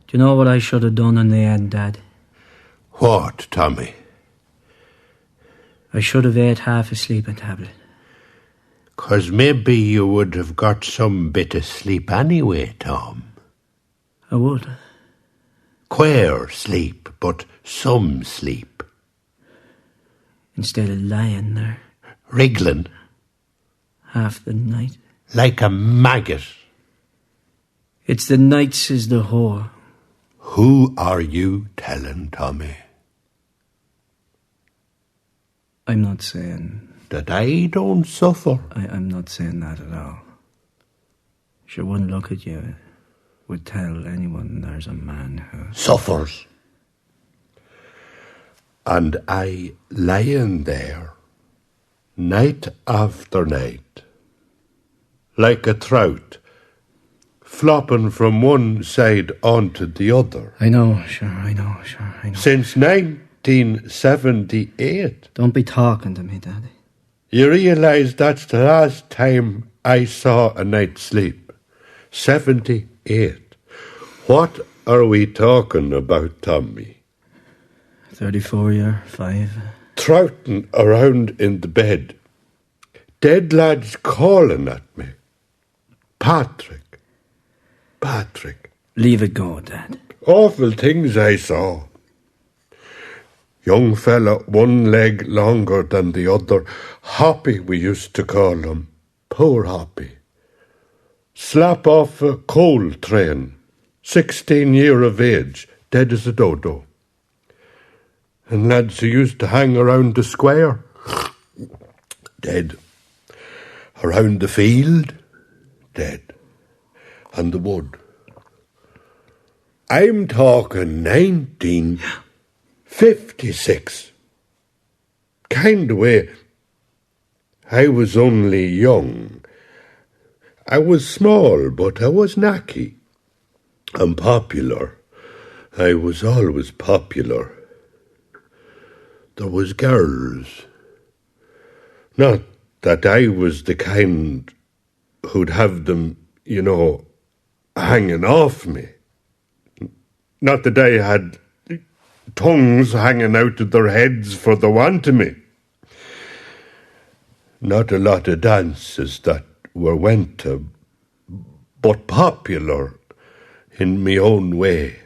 Do you know what I should have done in the end, Dad? What, Tommy? I should have ate half a sleeping tablet. 'Cause maybe you would have got some bit of sleep anyway, Tom. I would. Queer sleep, but some sleep. Instead of lying there Wriggling half the night. like a maggot. It's the nights is the whore. Who are you telling, Tommy? I'm not saying... That I don't suffer? I'm not saying that at all. Sure, one look at you would tell anyone there's a man who... Suffers. And I lying there, night after night, like a trout, flopping from one side onto the other. I know, sure, I know. Since 1978. Don't be talking to me, Daddy. You realise that's the last time I saw a night's sleep. 78. What are we talking about, Tommy? 34 year, 5. Trouting around in the bed. Dead lads calling at me. Patrick. Leave it go, Dad. Awful things I saw. Young fella, one leg longer than the other. Hoppy, we used to call him. Poor Hoppy. Slap off a coal train. 16 year of age, dead as a dodo. And lads who used to hang around the square, dead. Around the field, dead. And the wood. I'm talking 1956. Kind of way. I was only young. I was small, but I was knacky. And popular. I was always popular. There was girls. Not that I was the kind who'd have them, you know, hanging off me. Not that I had tongues hanging out of their heads for the want of me. Not a lot of dances that were went to, but popular in me own way.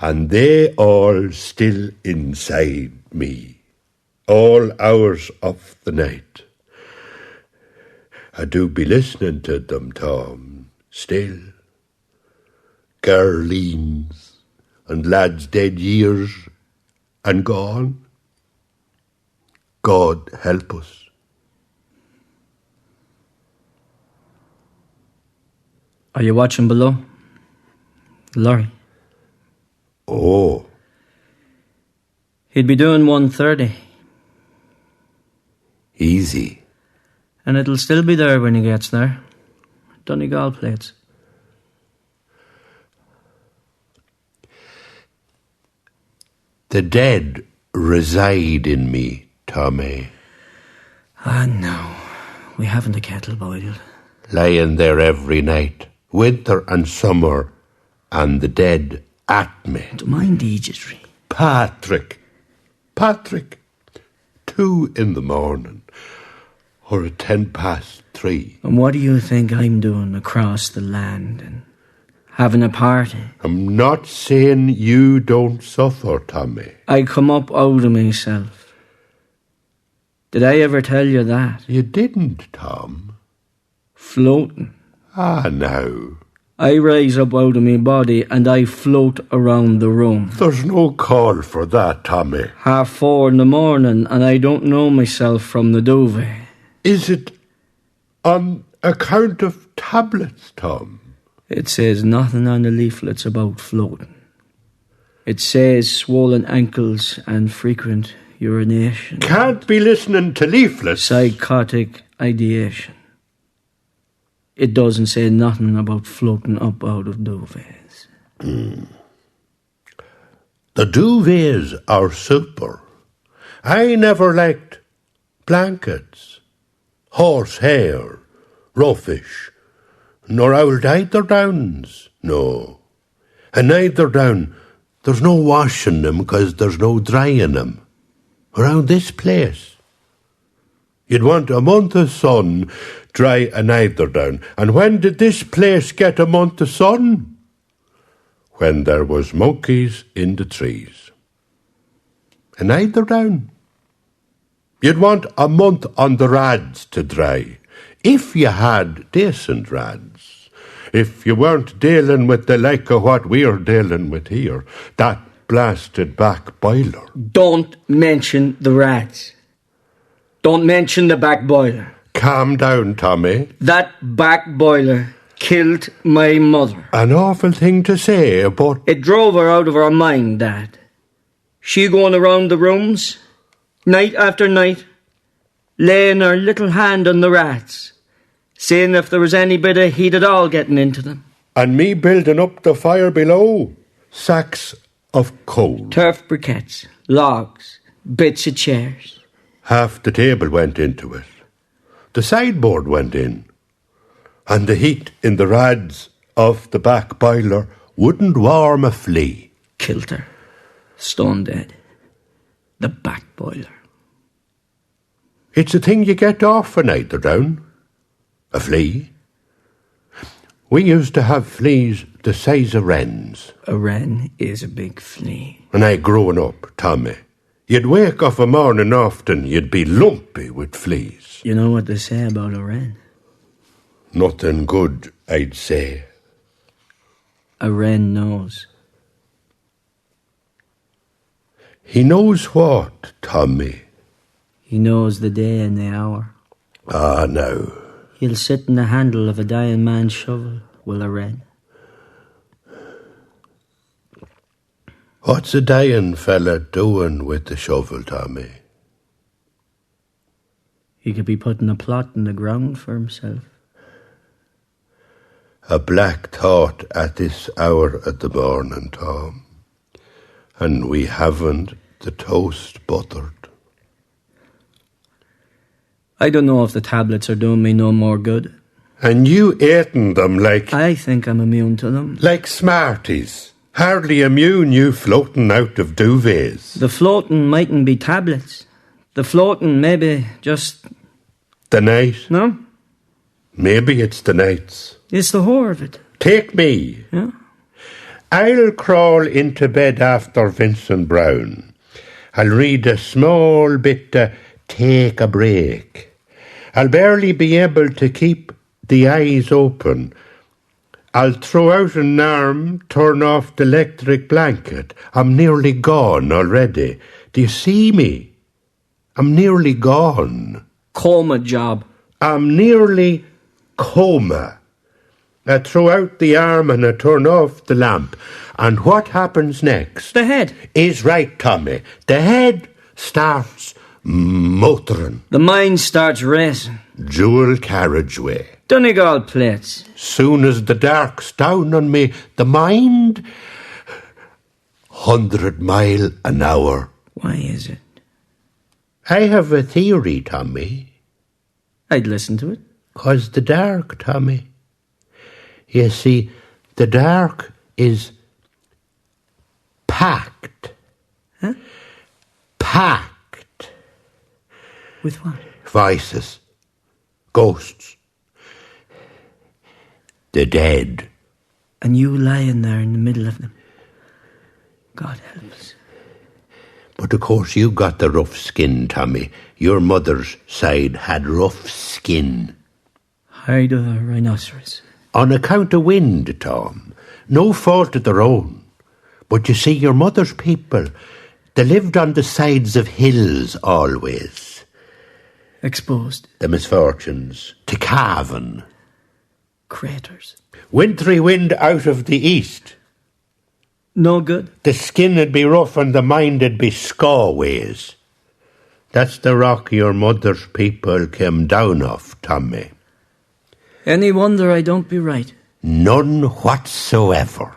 And they all still inside me, all hours of the night. I do be listening to them, Tom, still. Girleens and lads dead years and gone. God help us. Are you watching below? The lorry. Oh. He'd be doing 130. Easy. And it'll still be there when he gets there. Donegal plates. The dead reside in me, Tommy. Ah, no. We haven't a kettle boiled. Lying there every night, winter and summer, and the dead at me. Don't mind Egyptry. Patrick. 2 in the morning, or at 3:10. And what do you think I'm doing across the land and having a party? I'm not saying you don't suffer, Tommy. I come up out of myself. Did I ever tell you that? You didn't, Tom. Floating. Ah, now. I rise up out of my body and I float around the room. There's no call for that, Tommy. 4:30 in the morning and I don't know myself from the duvet. Is it on account of tablets, Tom? It says nothing on the leaflets about floating. It says swollen ankles and frequent urination. Can't be listening to leaflets. Psychotic ideation. It doesn't say nothing about floating up out of duvets. The duvets are super. I never liked blankets, horsehair, roughish, nor old eitherdowns, no. And neither down, there's no washing them 'cause there's no drying them. Around this place. You'd want a month of sun, dry a neither down. And when did this place get a month of sun? When there was monkeys in the trees. A neither down. You'd want a month on the rads to dry, if you had decent rads. If you weren't dealing with the like of what we're dealing with here, that blasted back boiler. Don't mention the rats. Don't mention the back boiler. Calm down, Tommy. That back boiler killed my mother. An awful thing to say, but... It drove her out of her mind, Dad. She going around the rooms, night after night, laying her little hand on the rats, seeing if there was any bit of heat at all getting into them. And me building up the fire below. Sacks of coal. Turf briquettes, logs, bits of chairs. Half the table went into it. The sideboard went in. And the heat in the rads of the back boiler wouldn't warm a flea. Killed her. Stone dead. The back boiler. It's a thing you get off a night down. A flea. We used to have fleas the size of wrens. A wren is a big flea. When I growing up, Tommy, you'd wake of a morning often, you'd be lumpy with fleas. You know what they say about a wren? Nothing good, I'd say. A wren knows. He knows what, Tommy? He knows the day and the hour. Ah, no. He'll sit in the handle of a dying man's shovel, will a wren. What's a dying fella doing with the shovel, Tommy? He could be putting a plot in the ground for himself. A black thought at this hour of the morning, Tom. And we haven't the toast buttered. I don't know if the tablets are doing me no more good. And you eating them like... I think I'm immune to them. Like Smarties. Hardly immune, you floating out of duvets. The floating mightn't be tablets. The floating maybe just... The night? No? Maybe it's the nights. It's the whore of it. Take me. Yeah? I'll crawl into bed after Vincent Brown. I'll read a small bit to take a break. I'll barely be able to keep the eyes open. I'll throw out an arm, turn off the electric blanket. I'm nearly gone already. Do you see me? I'm nearly gone. Coma job. I'm nearly coma. I throw out the arm and I turn off the lamp. And what happens next? The head. Is right, Tommy. The head starts motoring. The mind starts racing. Dual carriageway. Donegal plates. Soon as the dark's down on me, the mind, 100 mile an hour. Why is it? I have a theory, Tommy. I'd listen to it. 'Cause the dark, Tommy. You see, the dark is packed. Huh? Packed. With what? Voices. Ghosts. The dead. And you lying there in the middle of them. God help us. But of course you got the rough skin, Tommy. Your mother's side had rough skin. Hide of a rhinoceros. On account of wind, Tom. No fault of their own. But you see, your mother's people, they lived on the sides of hills always. Exposed. The misfortunes. To Cavan. Craters. Wintry wind out of the east. No good. The skin would be rough and the mind would be scaways. That's the rock your mother's people came down off, Tommy. Any wonder I don't be right? None whatsoever.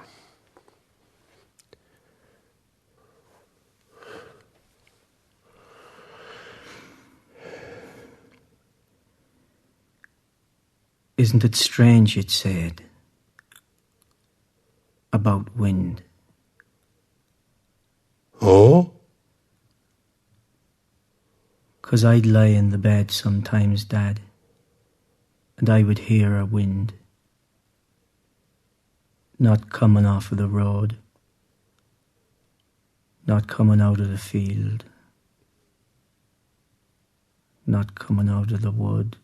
Isn't it strange you'd say it? A about wind. Oh? 'Cause I'd lie in the bed sometimes, Dad, and I would hear a wind. Not coming off of the road. Not coming out of the field. Not coming out of the wood.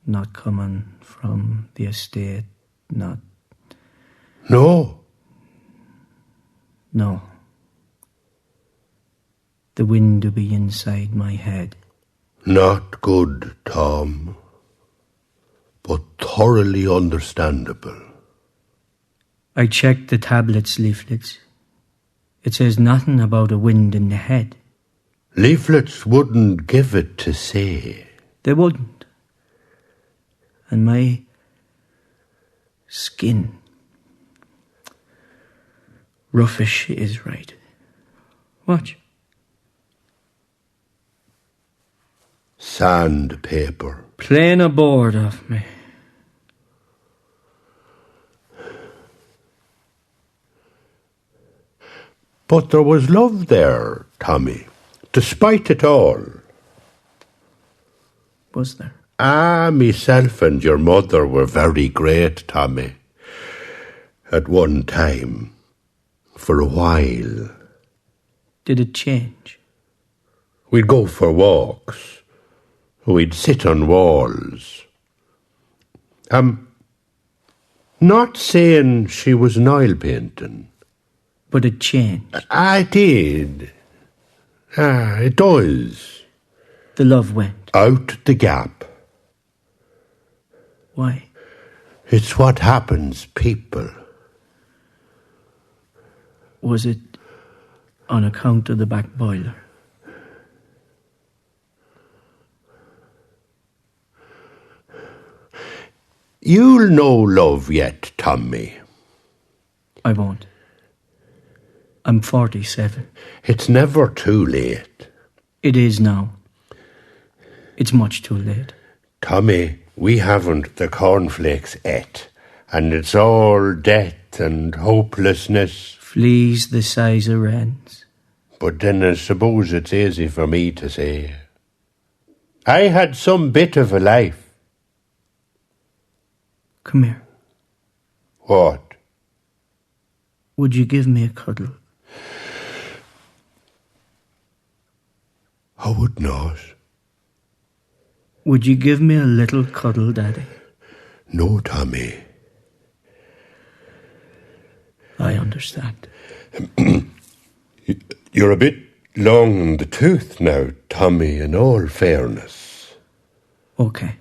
Not coming from the estate. Not... No. No. The wind will be inside my head. Not good, Tom, but thoroughly understandable. I checked the tablets leaflets. It says nothing about a wind in the head. Leaflets wouldn't give it to say. They wouldn't. And my skin, roughish is right. Watch. Sandpaper. Plain a board off me. But there was love there, Tommy, despite it all. Was there? Myself and your mother were very great, Tommy. At one time. For a while. Did it change? We'd go for walks. We'd sit on walls. Not saying she was an oil painting. But it changed. I did. It does. The love went. Out the gap. Why? It's what happens, people. Was it on account of the back boiler? You'll know love yet, Tommy. I won't. I'm 47. It's never too late. It is now. It's much too late. Tommy, we haven't the cornflakes et, and it's all death and hopelessness. Fleas the size of wrens. But then I suppose it's easy for me to say. I had some bit of a life. Come here. What? Would you give me a cuddle? I would not. Would you give me a little cuddle, Daddy? No, Tommy. I understand. You're a bit long in the tooth now, Tommy, in all fairness. Okay.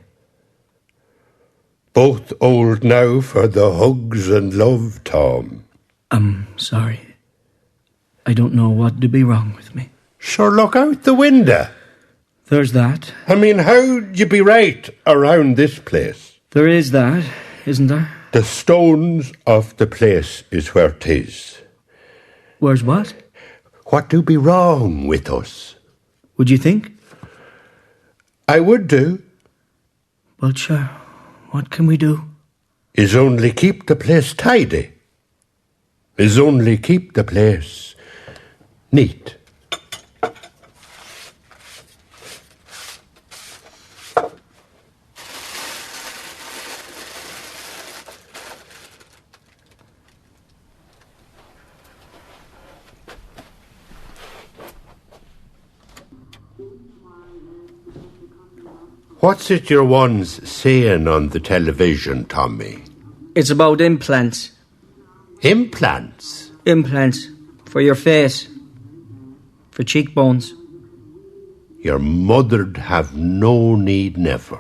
Both old now for the hugs and love, Tom. I'm sorry. I don't know what to be wrong with me. Sure, look out the window. There's that. I mean, how'd you be right around this place? There is that, isn't there? The stones of the place is where 'tis. Where's what? What do be wrong with us? Would you think? I would do. Well, sure. What can we do? Is only keep the place tidy. Is only keep the place neat. What's it your one's saying on the television, Tommy? It's about implants. Implants? Implants. For your face. For cheekbones. Your mother'd have no need never.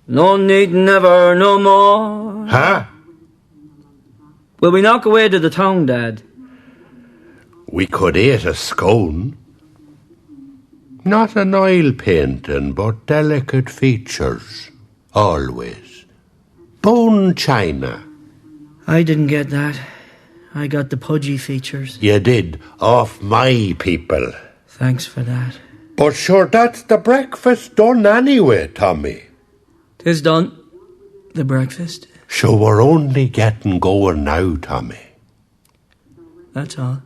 No need never, no more. Huh? Will we knock away to the town, Dad? We could eat a scone. Not an oil painting, but delicate features. Always. Bone china. I didn't get that. I got the pudgy features. You did, off my people. Thanks for that. But sure, that's the breakfast done anyway, Tommy. 'Tis done. The breakfast. So we're only getting going now, Tommy. That's all.